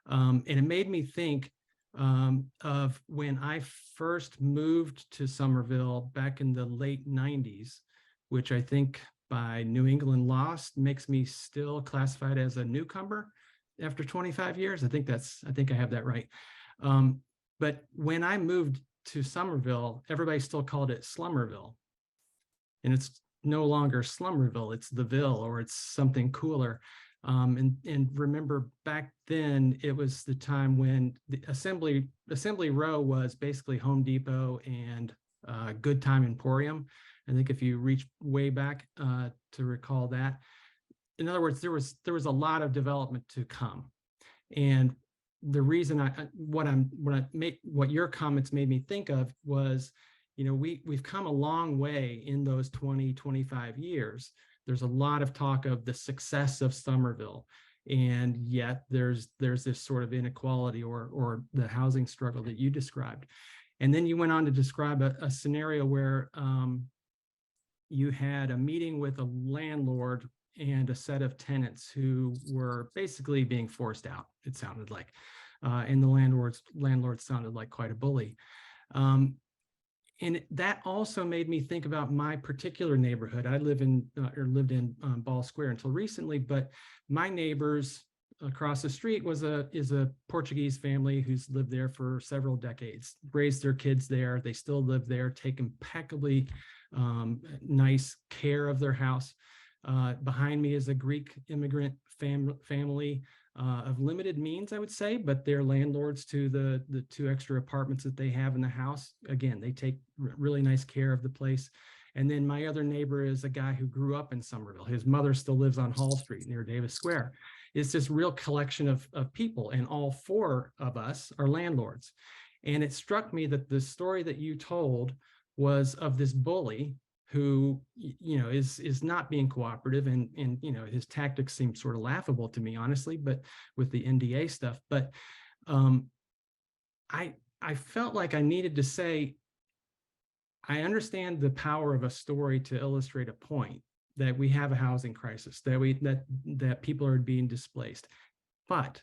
And it made me think of when I first moved to Somerville back in the late 90s, which I think by New England law makes me still classified as a newcomer after 25 years. I think I have that right. But when I moved to Somerville, everybody still called it Slummerville. And it's no longer Slummerville, it's the Ville, or it's something cooler. And remember back then, it was the time when the Assembly Row was basically Home Depot and Good Time Emporium. I think if you reach way back to recall that. In other words, there was a lot of development to come. And the reason what your comments made me think of was, we've come a long way in those 25 years. There's a lot of talk of the success of Somerville, and yet there's this sort of inequality or the housing struggle that you described. And then you went on to describe a scenario where you had a meeting with a landlord and a set of tenants who were basically being forced out, it sounded like. And the landlord sounded like quite a bully. And that also made me think about my particular neighborhood. I lived in Ball Square until recently, but my neighbors across the street is a Portuguese family who's lived there for several decades, raised their kids there. They still live there, take impeccably nice care of their house. Behind me is a Greek immigrant family of limited means, I would say, but they're landlords to the 2 extra apartments that they have in the house. Again, they take really nice care of the place. And then my other neighbor is a guy who grew up in Somerville. His mother still lives on Hall Street near Davis Square. It's this real collection of people, and all 4 of us are landlords. And it struck me that the story that you told was of this bully who, is not being cooperative, and his tactics seem sort of laughable to me, honestly, but with the NDA stuff. But I felt like I needed to say, I understand the power of a story to illustrate a point, that we have a housing crisis, that people are being displaced. But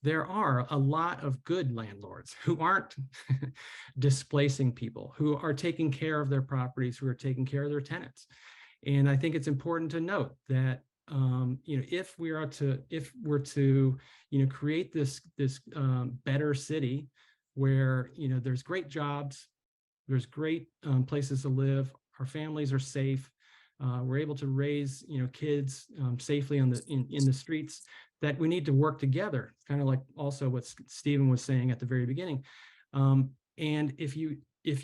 there are a lot of good landlords who aren't displacing people, who are taking care of their properties, who are taking care of their tenants. And I think it's important to note that if we're to create this better city where there's great jobs, there's great places to live, our families are safe, we're able to raise kids safely in the streets, that we need to work together, kind of like also what Stephen was saying at the very beginning. And if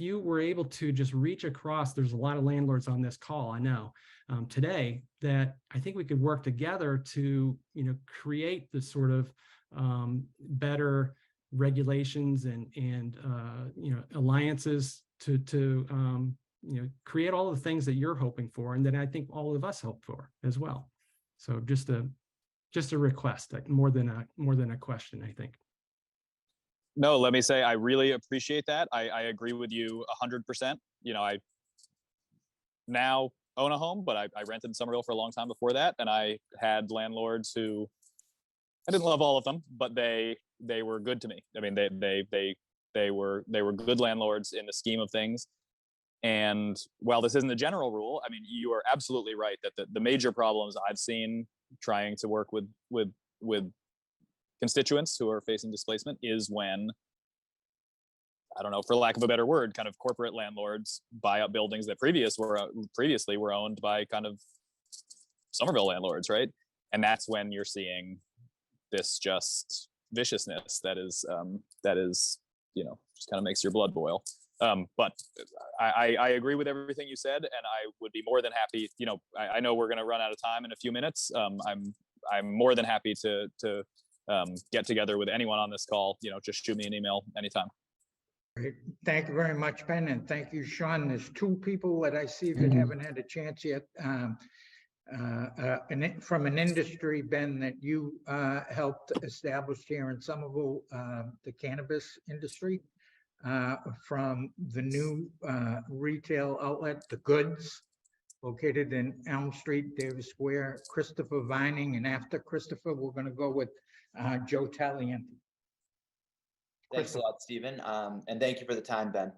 you were able to just reach across, there's a lot of landlords on this call, I know, today, that I think we could work together to create the sort of better regulations and alliances to create all the things that you're hoping for, and that I think all of us hope for as well. So just a request, like more than a question, I think. No, let me say, I really appreciate that. I agree with you 100%. I now own a home, but I rented in Somerville for a long time before that. And I had landlords who, I didn't love all of them, but they were good to me. I mean, they were good landlords in the scheme of things. And while this isn't a general rule, I mean, you are absolutely right that the major problems I've seen trying to work with constituents who are facing displacement is when, I don't know, for lack of a better word, kind of corporate landlords buy up buildings that previously were owned by kind of Somerville landlords, right? And that's when you're seeing this just viciousness that is just kind of makes your blood boil. But I agree with everything you said, and I would be more than happy. I know we're going to run out of time in a few minutes. I'm more than happy to get together with anyone on this call. Just shoot me an email anytime. Great. Thank you very much, Ben, and thank you, Sean. There's 2 people that I see that haven't had a chance yet. From an industry, Ben, that you helped establish here in Somerville, the cannabis industry. From the new retail outlet, The Goods, located in Elm Street, Davis Square, Christopher Vining, and after Christopher, we're going to go with Joe Taliente. Thanks a lot, Stephen. And thank you for the time, Ben.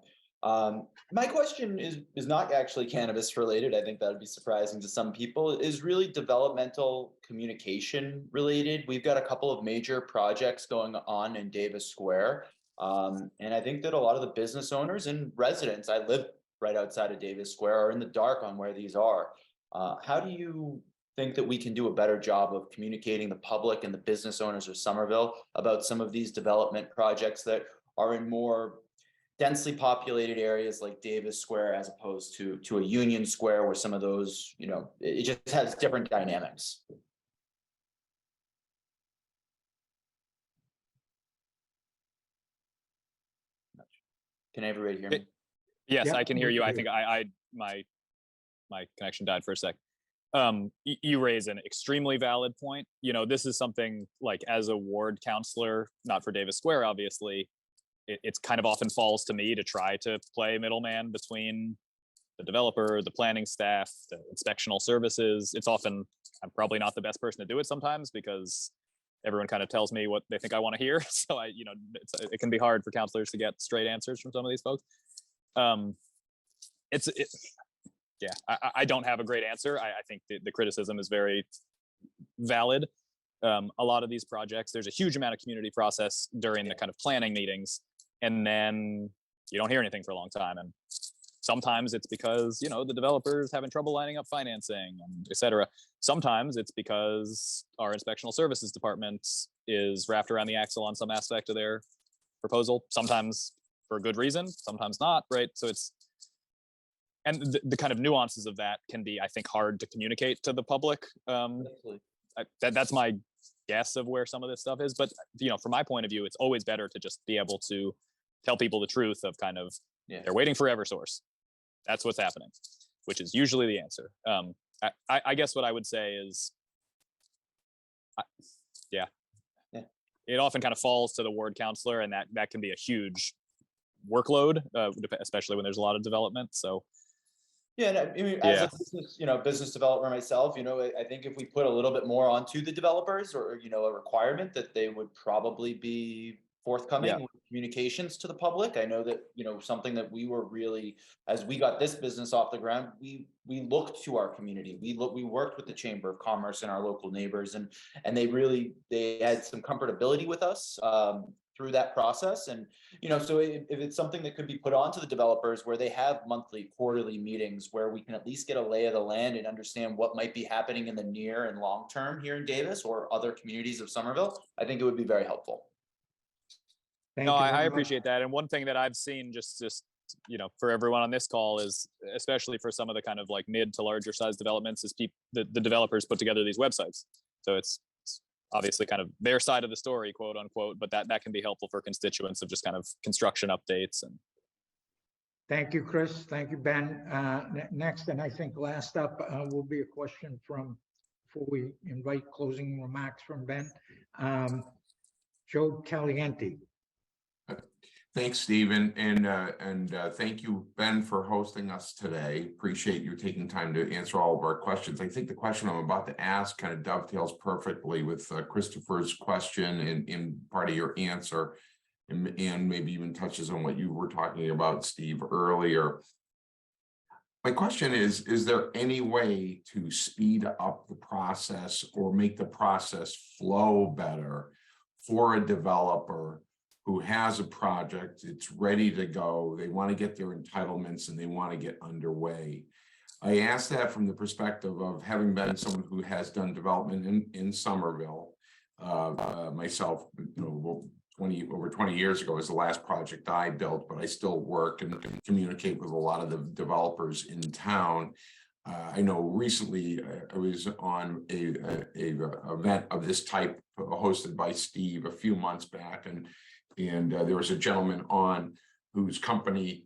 My question is not actually cannabis related. I think that would be surprising to some people. It is really developmental communication related. We've got a couple of major projects going on in Davis Square. And I think that a lot of the business owners and residents, I live right outside of Davis Square, are in the dark on where these are. How do you think that we can do a better job of communicating the public and the business owners of Somerville about some of these development projects that are in more densely populated areas like Davis Square, as opposed to a Union Square, where some of those, it just has different dynamics? Can everybody hear me? Yes, Yep, I can hear we you. can I hear think my connection died for a sec. You raise an extremely valid point. This is something like, as a ward counselor, not for Davis Square, obviously, it's kind of often falls to me to try to play middleman between the developer, the planning staff, the inspectional services. I'm probably not the best person to do it sometimes, because everyone kind of tells me what they think I want to hear. So it can be hard for counselors to get straight answers from some of these folks. I don't have a great answer. I think the criticism is very valid. a lot of these projects, there's a huge amount of community process during the kind of planning meetings, and then you don't hear anything for a long time. And sometimes it's because, the developer's having trouble lining up financing, and et cetera. Sometimes it's because our inspectional services department is wrapped around the axle on some aspect of their proposal, sometimes for a good reason, sometimes not, right? So and the kind of nuances of that can be, I think, hard to communicate to the public. That's my guess of where some of this stuff is. But, from my point of view, it's always better to just be able to tell people the truth of kind of, they're waiting for Eversource. That's what's happening, which is usually the answer. I guess what I would say is, it often kind of falls to the ward counselor, and that can be a huge workload, especially when there's a lot of development. So yeah, and I mean, as a business developer myself, I think if we put a little bit more onto the developers, or a requirement that they would probably be forthcoming with communications to the public. I know that, something that we were really, as we got this business off the ground, we looked to our community. We worked with the Chamber of Commerce and our local neighbors, and they had some comfortability with us through that process. And, so if it's something that could be put onto the developers, where they have monthly, quarterly meetings, where we can at least get a lay of the land and understand what might be happening in the near and long term here in Davis or other communities of Somerville, I think it would be very helpful. No, I appreciate that. And one thing that I've seen just for everyone on this call is, especially for some of the kind of like mid to larger size developments, is the developers put together these websites. So it's obviously kind of their side of the story, quote unquote, but that can be helpful for constituents of just kind of construction updates. And Thank you, Chris. Thank you, Ben. Next, and I think last up, will be a question before we invite closing remarks from Ben. Joe Caliente. Thanks, Stephen, and thank you, Ben, for hosting us today. Appreciate you taking time to answer all of our questions. I think the question I'm about to ask kind of dovetails perfectly with Christopher's question in part of your answer, and maybe even touches on what you were talking about, Steve, earlier. My question is there any way to speed up the process or make the process flow better for a developer who has a project, it's ready to go, they want to get their entitlements and they want to get underway? I ask that from the perspective of having been someone who has done development in Somerville. Myself, over 20 years ago was the last project I built, but I still work and communicate with a lot of the developers in town. I know recently I was on a event of this type hosted by Steve a few months back, and there was a gentleman on whose company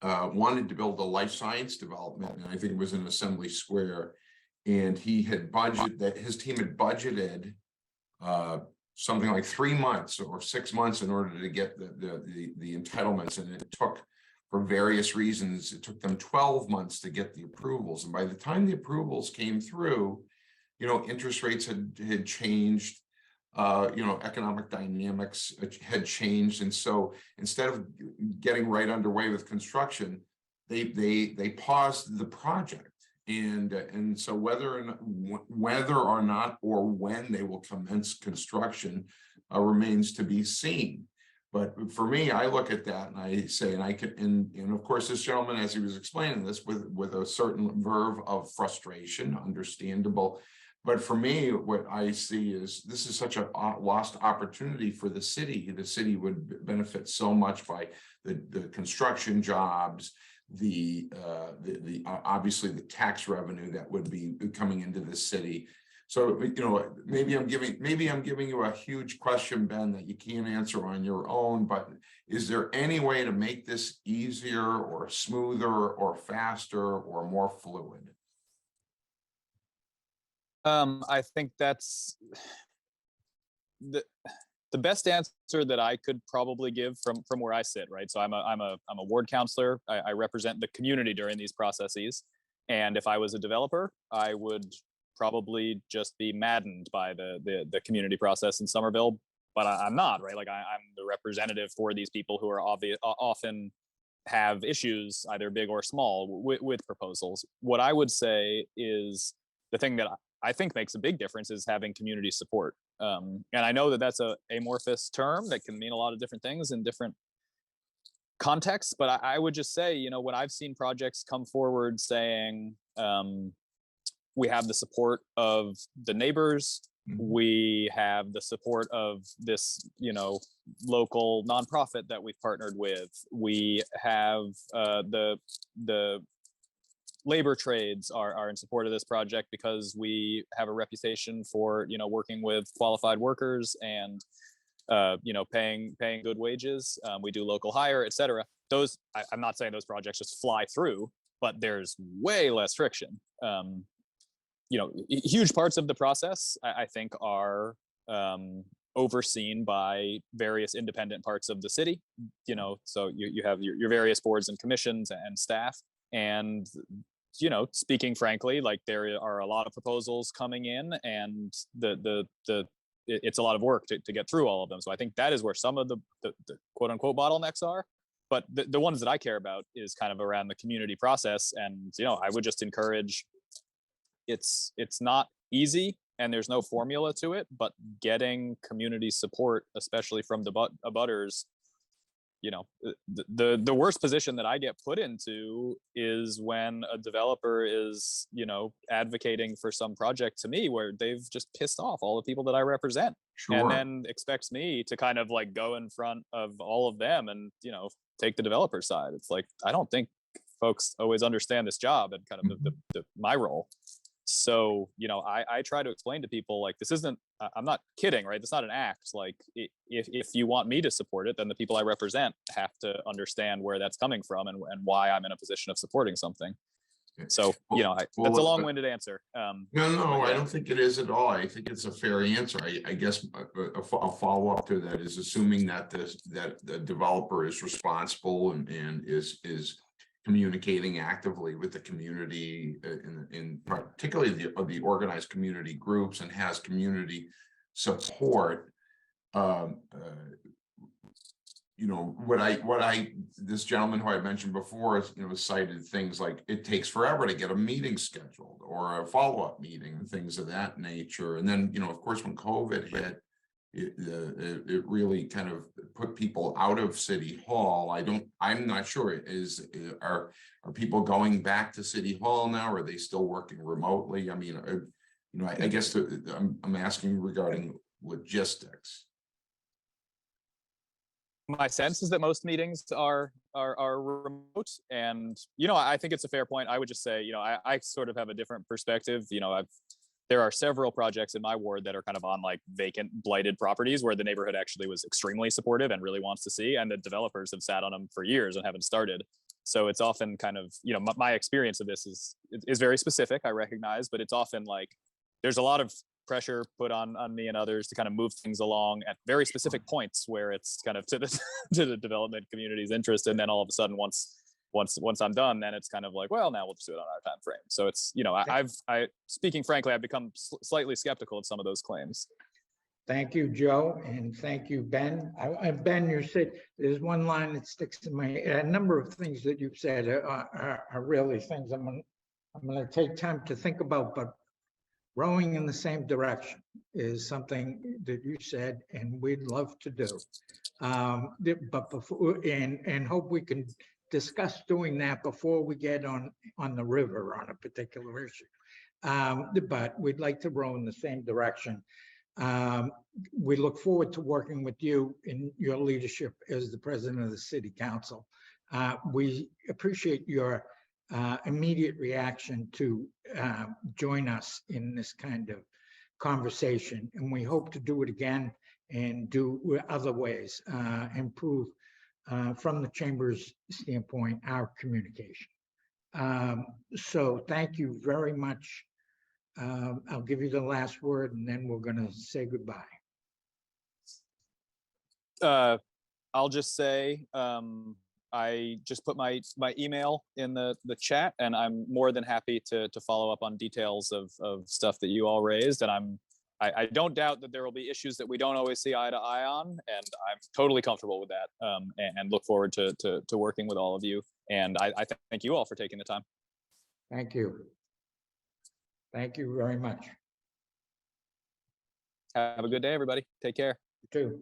wanted to build a life science development, and I think it was in Assembly Square, and he had his team had budgeted something like 3 months or 6 months in order to get the entitlements, and it took, for various reasons, it took them 12 months to get the approvals. And by the time the approvals came through, interest rates had changed, economic dynamics had changed. And so instead of getting right underway with construction, they paused the project. And so whether or not or when they will commence construction remains to be seen. But for me, I look at that and I say, and of course, this gentleman, as he was explaining this, with a certain verve of frustration, understandable. But for me, what I see is this is such a lost opportunity for the city. The city would benefit so much by the construction jobs, the obviously the tax revenue that would be coming into the city. So, maybe I'm giving you a huge question, Ben, that you can't answer on your own, but is there any way to make this easier or smoother or faster or more fluid? I think that's the best answer that I could probably give from where I sit, right? So I'm a ward counselor. I represent the community during these processes, and if I was a developer, I would probably just be maddened by the community process in Somerville, but I'm not, right? Like I'm the representative for these people who are often have issues, either big or small, with proposals. What I would say is the thing that I think makes a big difference is having community support. And I know that that's a amorphous term that can mean a lot of different things in different contexts, but I would just say, you know, when I've seen projects come forward saying, we have the support of the neighbors, we have the support of this, you know, local nonprofit that we've partnered with, we have the labor trades are in support of this project because we have a reputation for, you know, working with qualified workers and you know, paying good wages. We do local hire, et cetera. Those, I'm not saying those projects just fly through, but there's way less friction. You know, huge parts of the process, I think, are overseen by various independent parts of the city. You know, so you have your various boards and commissions and staff. And, you know, speaking frankly, like there are a lot of proposals coming in, and it's a lot of work to get through all of them. So I think that is where some of the quote unquote bottlenecks are. But the ones that I care about is kind of around the community process. And, you know, I would just encourage, it's not easy and there's no formula to it, but getting community support, especially from the abutters, you know, the worst position that I get put into is when a developer is, you know, advocating for some project to me where they've just pissed off all the people that I represent. Sure. And then expects me to kind of like go in front of all of them and, you know, take the developer side. It's like, I don't think folks always understand this job and kind of my role. So, you know, I try to explain to people, like, this isn't, I'm not kidding, right? It's not an act. Like, if you want me to support it, then the people I represent have to understand where that's coming from and why I'm in a position of supporting something. So, you know, that's a long-winded answer. No, I don't think it is at all. I think it's a fair answer. I guess a follow-up to that is assuming that the developer is responsible and is communicating actively with the community, in particularly the organized community groups, and has community support. You know, this gentleman who I mentioned before, you know, cited things like it takes forever to get a meeting scheduled or a follow-up meeting, things of that nature. And then, you know, of course, when COVID hit, it really kind of put people out of City Hall. I'm not sure, are people going back to City Hall now? Are they still working remotely? I mean, you know, I guess I'm asking regarding logistics. My sense is that most meetings are remote, and, you know, I think it's a fair point. I would just say, you know, I sort of have a different perspective. You know, there are several projects in my ward that are kind of on like vacant, blighted properties where the neighborhood actually was extremely supportive and really wants to see, and the developers have sat on them for years and haven't started. So it's often kind of, you know, my experience of this is very specific, I recognize, but it's often like there's a lot of pressure put on me and others to kind of move things along at very specific points where it's kind of to the development community's interest, and then all of a sudden once I'm done, then it's kind of like, well, now we'll just do it on our time frame. So it's, you know, I speaking frankly, I've become slightly skeptical of some of those claims. Thank you, Joe, and thank you, Ben. Ben, you said there's one line that sticks in my, a number of things that you've said are really things I'm going to take time to think about, but rowing in the same direction is something that you said, and we'd love to do. But before, and hope we can discuss doing that before we get on the river on a particular issue. But we'd like to row in the same direction. We look forward to working with you in your leadership as the president of the city council. We appreciate your immediate reaction to join us in this kind of conversation, and we hope to do it again and do other ways, improve from the chamber's standpoint our communication. So thank you very much. I'll give you the last word, and then we're going to say goodbye. I'll just say, I just put my email in the chat, and I'm more than happy to follow up on details of stuff that you all raised. And I don't doubt that there will be issues that we don't always see eye to eye on, and I'm totally comfortable with that, and look forward to working with all of you. And I thank you all for taking the time. Thank you. Thank you very much. Have a good day, everybody. Take care. Too.